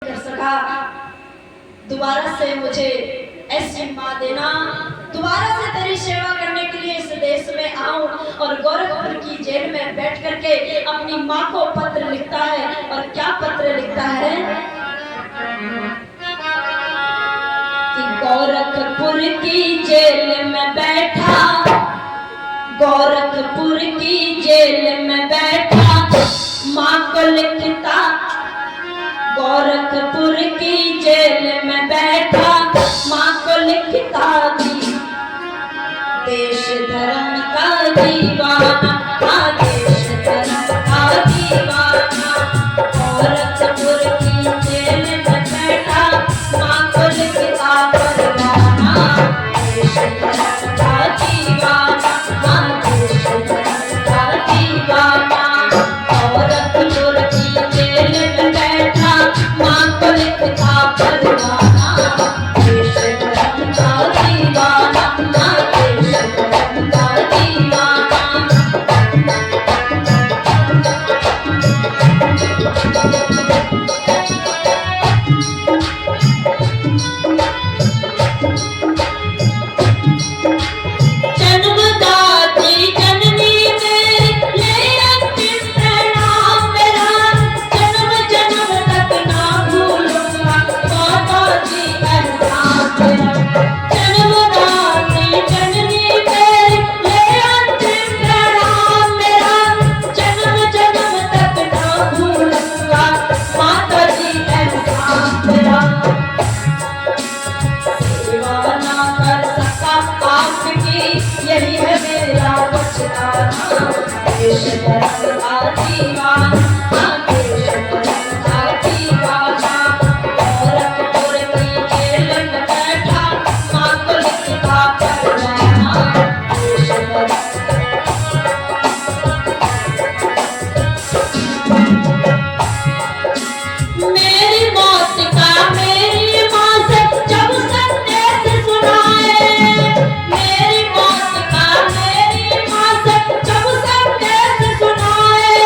कर सका। दोबारा से मुझे ऐसी माँ देना, दोबारा से तेरी सेवा करने के लिए इस देश में आऊं। और गोरखपुर की जेल में बैठ करके अपनी माँ को पत्र लिखता है। और क्या पत्र लिखता है कि गोरखपुर की जेल में बैठा, गोरखपुर की जेल में बैठा माँ को लिखता, गोरखपुर की जेल में बैठा माँ को लिखता जी, देश धर्म का दीवाना, हाँ देश धर्म का दीवाना। गोरखपुर की जेल में बैठा माँ को लिखता परवाना, देश धर्म का दीवाना, हाँ देश धर्म का दीवाना। गोरखपुर की जेल में बैठा माँ को लिखता परवाना, देश धर्म का दीवाना, हाँ देश धर्म का दीवाना। यही है मेरा बचपना, देश धर्म का दीवाना, हाँ देश धर्म का दीवाना। गोरखपुर की जेल में बैठा माँ को लिखता परवाना, देश धर्म। मेरी मौत का मेरी माँ से जब संदेश सुनाए, मेरी मौत का मेरी माँ से जब संदेश सुनाए,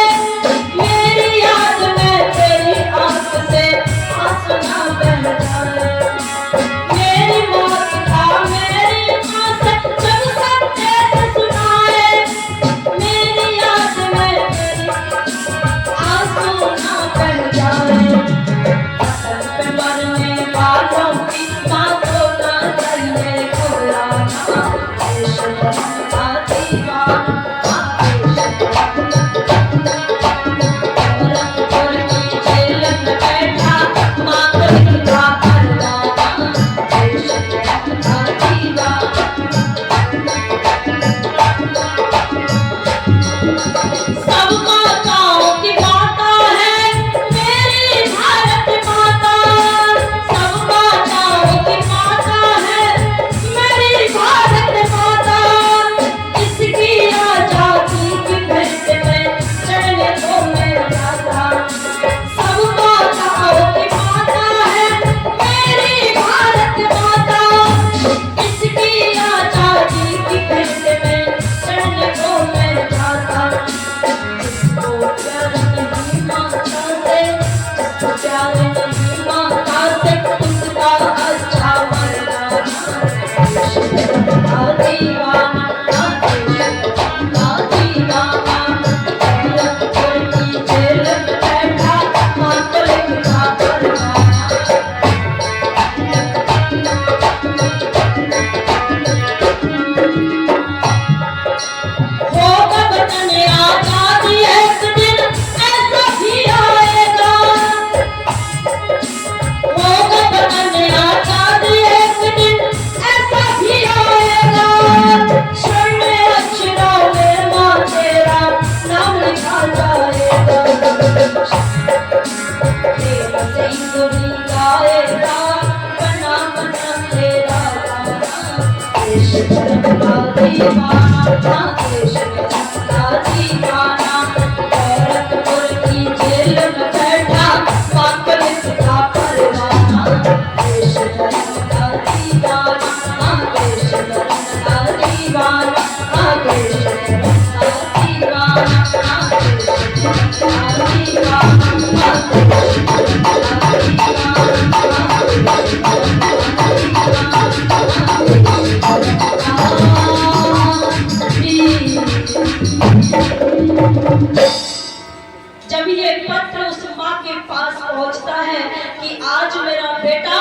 कि आज मेरा बेटा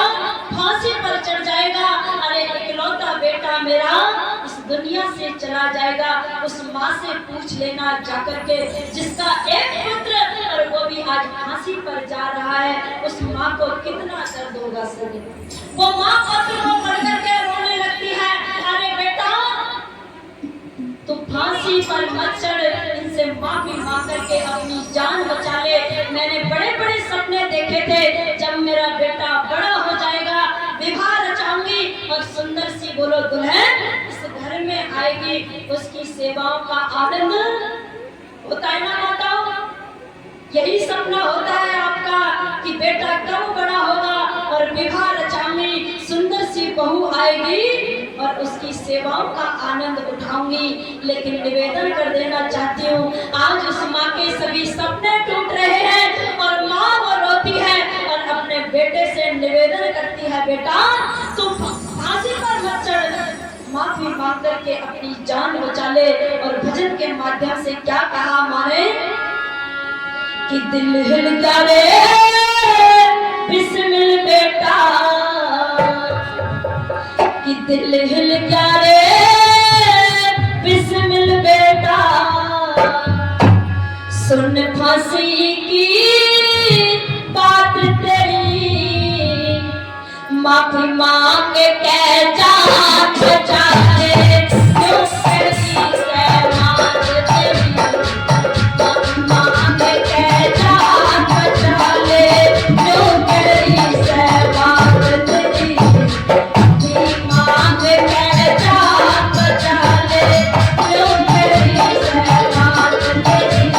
फांसी पर चढ़ जाएगा। अरे इकलौता बेटा मेरा इस दुनिया से चला जाएगा। उस माँ से पूछ लेना जाकर के, जिसका एक पुत्र और वो भी आज फांसी पर जा रहा है, उस माँ को कितना दर्द होगा सर। वो माँ पुत्र को पढ़ करके रोने लगती है, अरे बेटा तू फांसी पर मत चढ़, इनसे माफी मांग करके अपनी जान बचा ले। मैंने बड़े बड़े सपने देखे थे, जब मेरा बेटा बड़ा हो जाएगा विवाह रचाऊंगी और सुंदर सी बोलो दुल्हन इस घर में आएगी, उसकी सेवाओं का आनंद होता है ना माताओं। यही सपना होता है आपका कि बेटा कब बड़ा होगा और विवाह रचाऊंगी, सुंदर सी बहू आएगी और उसकी सेवाओं का आनंद उठाऊंगी। लेकिन निवेदन कर देना चाहती हूँ, आज उस माँ के सभी सपने टूट रहे हैं और माँ वो रोती है और अपने बेटे से निवेदन करती है, बेटा तू फांसी पर मत चढ़, माफी मांग करके अपनी जान बचा ले। और भजन के माध्यम से क्या कहा माने कि दिल हिल गया रे बिस्मिल बेटा, कि दिल हिल गया रे बिस्मिल बेटा, सुन फांसी की बात तेरी, माफी मांग के जान बचा ले, क्यों करती सहमान तेरी, माफी मांग के जान बचा ले, क्यों करती सहमान तेरी, मांग के जान बचा ले, क्यों करती सहमान तेरी।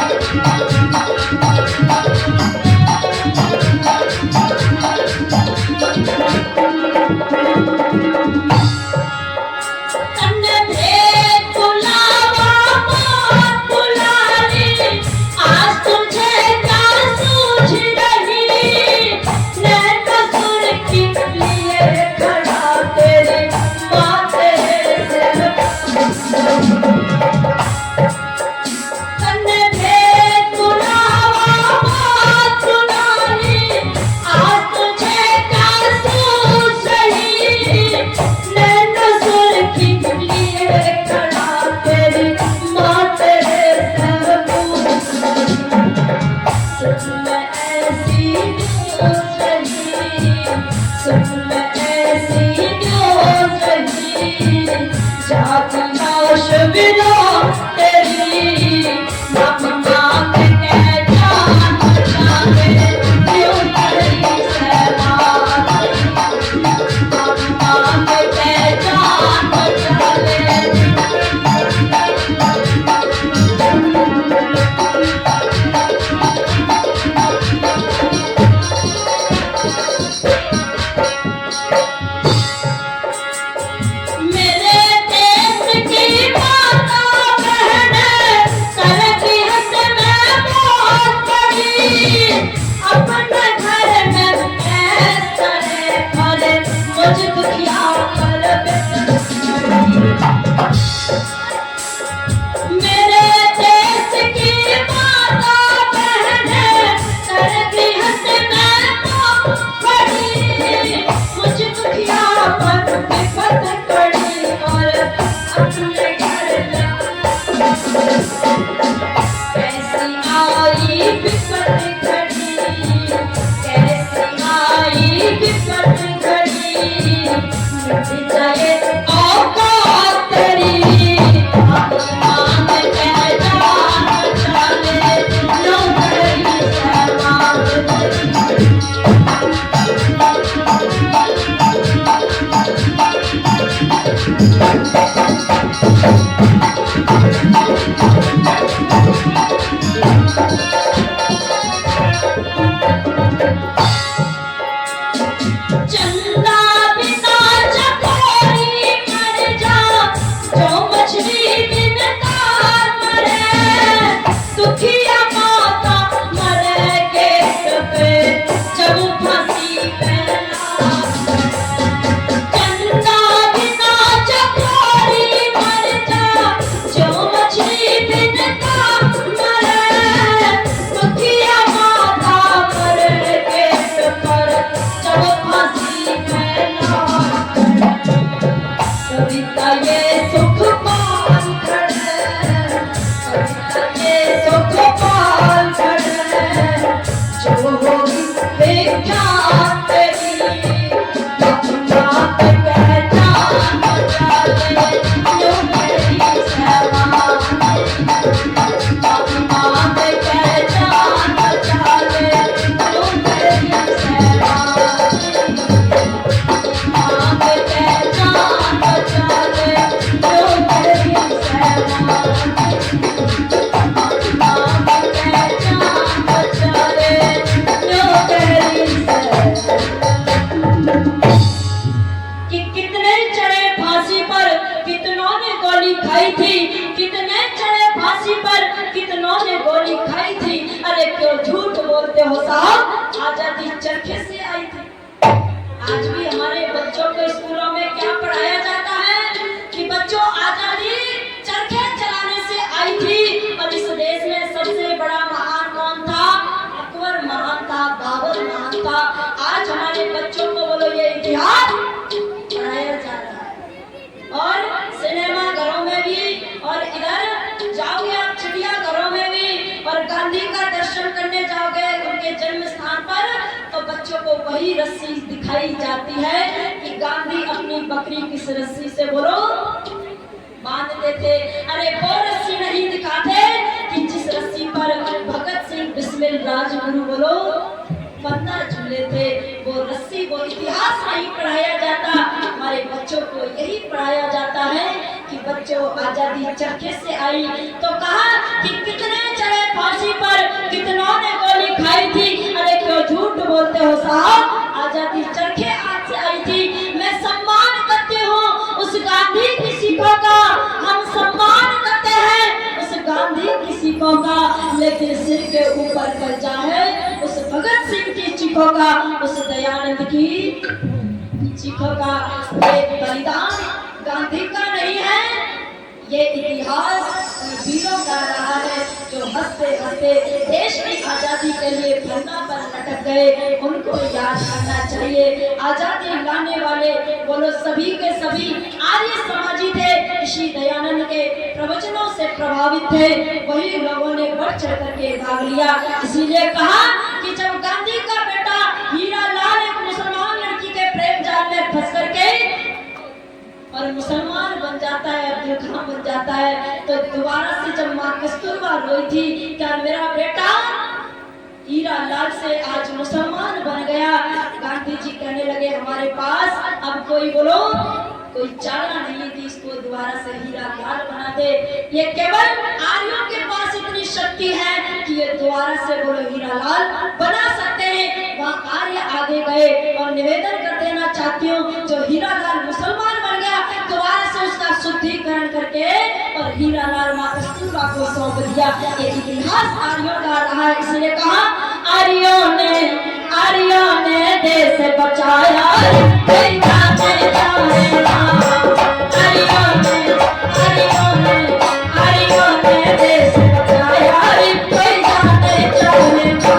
खाई थी, कितने चढ़े फांसी पर, कितनों ने गोली खाई थी। अरे क्यों झूठ बोलते हो साहब, आजादी चरखे से आई थी। आज भी हमारे बच्चों को स्कूलों में क्या पढ़ाया जाता है कि बच्चों आजादी चरखे चलाने से आई थी। और इस देश में सबसे बड़ा महान कौन था? अकबर महान था, बाबर महान था। आज हमारे बच्चों को बोलो ये इतिहास पढ़ाया जा रहा है। और सिनेमा घरों में भी, और इधर जाओगे आप चिड़ियाघरों में भी, और गांधी का दर्शन करने जाओगे उनके जन्म स्थान पर, तो बच्चों को वही रस्सी दिखाई जाती है कि गांधी अपनी बकरी किस रस्सी से बोलो बांधते थे। अरे वो रस्सी नहीं दिखाते कि जिस रस्सी पर भगत सिंह बिस्मिल राजगुरु बोलो फंदा झूले थे। वो रस्सी, वो इतिहास नहीं पढ़ाया जाता। हमारे बच्चों को यही पढ़ाया जाता है कि बच्चों आजादी चरखे से आई। तो कहा कि कितने चढ़े फांसी पर, कितनों ने गोली खाई थी। अरे क्यों झूठ बोलते हो साहब, आजादी चरखे आज से आई थी। मैं सम्मान करती हूँ उस गांधी की सीखों का, हम सम्मान करते हैं उस गांधी की सीखों का, लेकिन सिर के ऊपर कर्जा है उस भगत सिंह की चीखों का, उस दयानंद की चीखों का। ये बलिदान गांधी का नहीं है, ये इतिहास वीरों का रहा है जो हंसते हंसते देश की आजादी के लिए धरना पर लटक गए। उनको याद करना चाहिए। आजादी लाने वाले बोलो सभी के सभी आर्य समाजी थे, ऋषि दयानंद के प्रवचनों से प्रभावित थे। वही लोगों ने बढ़ चढ़ करके भाग लिया। इसीलिए कहा कि जब गांधी का बेटा हीरा लाल एक मुसलमान लड़की के प्रेम जाल में फंस करके और मुसलमान बन जाता है, अब्दुल खान बन जाता है, तो दोबारा से जब माँ कस्तूरबा रोई थी, क्या मेरा बेटा हीरा लाल से आज मुसलमान बन गया। गांधी जी कहने लगे हमारे पास अब कोई बोलो कोई चारा नहीं थी इसको दोबारा से हीरा लाल बना दे। ये केवल आर्यों के पास इतनी शक्ति है कि ये दोबारा से बोलो हीरा लाल बना सकते हैं। वहाँ आर्य आगे गए और निवेदन कर देना चाहती हूँ जो हीरा लाल मुसलमान बन गया दोबारा से उसका शुद्धिकरण करके और हीरा लाल माँ कस्तूरबा को सौंप दिया। ये इतिहास आर्यों का रहा है। इसलिए कहा आर्यों ने देश बचाया, कोई जाने जाने ना। आर्यों ने देश बचाया, कोई जाने जाने ना।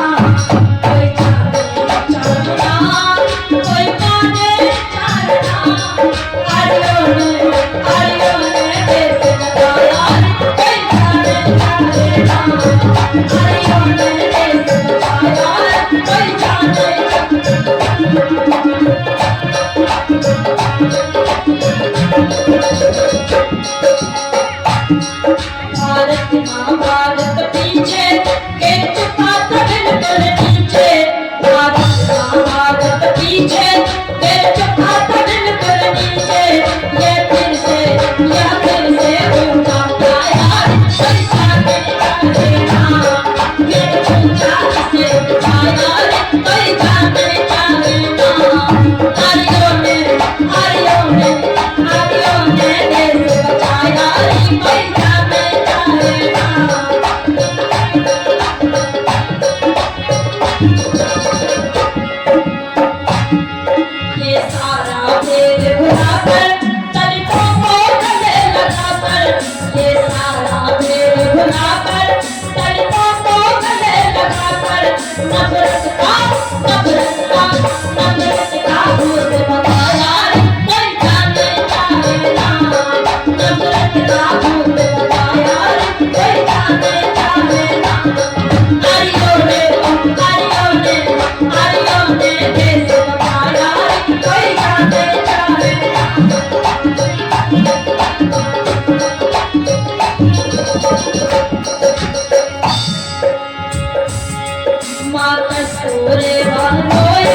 कोई जाने जाने ना, कोई जाने जाने ना। आर्यों ने देश बचाया, कोई जाने जाने ना। आर्यों ने देश बचाया, कोई जाने भारत माँ भारत पीछे के चुका था बिल्कुल नीचे। भारत माँ भारत पीछे के चुका था बिल्कुल नीचे। ये फिर से ऊंचा यार पैसा नहीं ना। ये ऊंचा से उठाया पैसा नहीं ना। आर्यों ने देश बचाया, पैसा नहीं ना। ये सारा भेद भुलाकर दलितों को गले लगाकर, ये सारा भेद भुलाकर दलितों को गले लगाकर नफरत का भूत बताया, कोई जाने जाने ना। नफरत का भूत बताया, कोई जाने जाने ना। आर्यों ने देश बचाया, कोई जाने जाने ना। माँ कस्तूरबा रोई,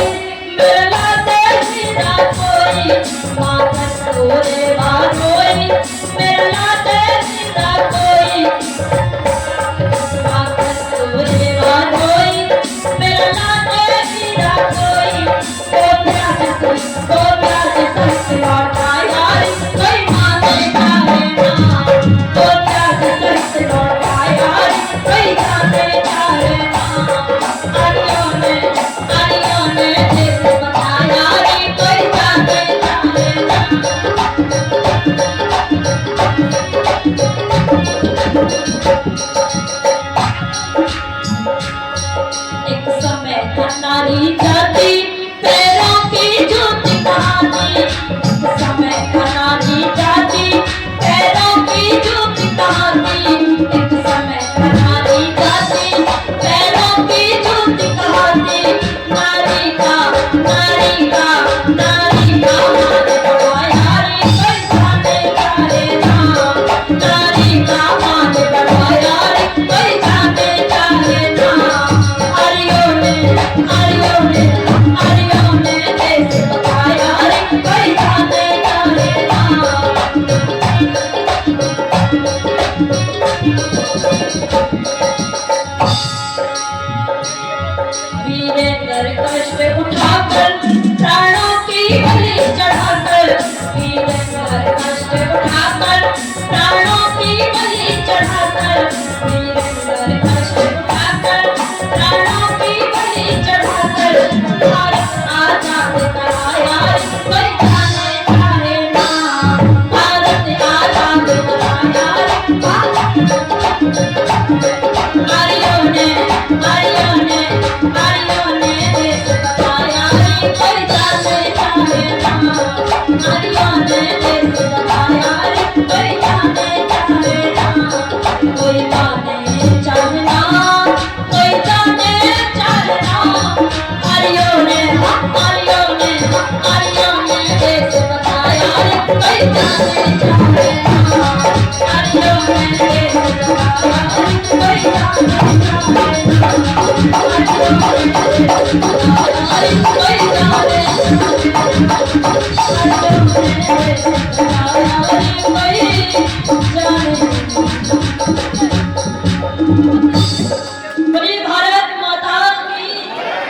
बोलिए भारत माता की,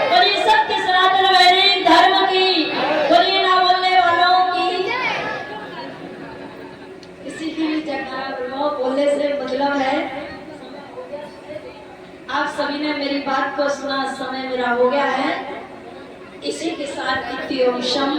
बोलिए सत्य सनातन वैदिक धर्म की, बोलिए ना बोलने वालों की। किसी की भी जगह नो बोलने से मतलब है आप सभी ने मेरी बात को सुना, समय मेरा हो गया है। इसी के साथ इति ओम शम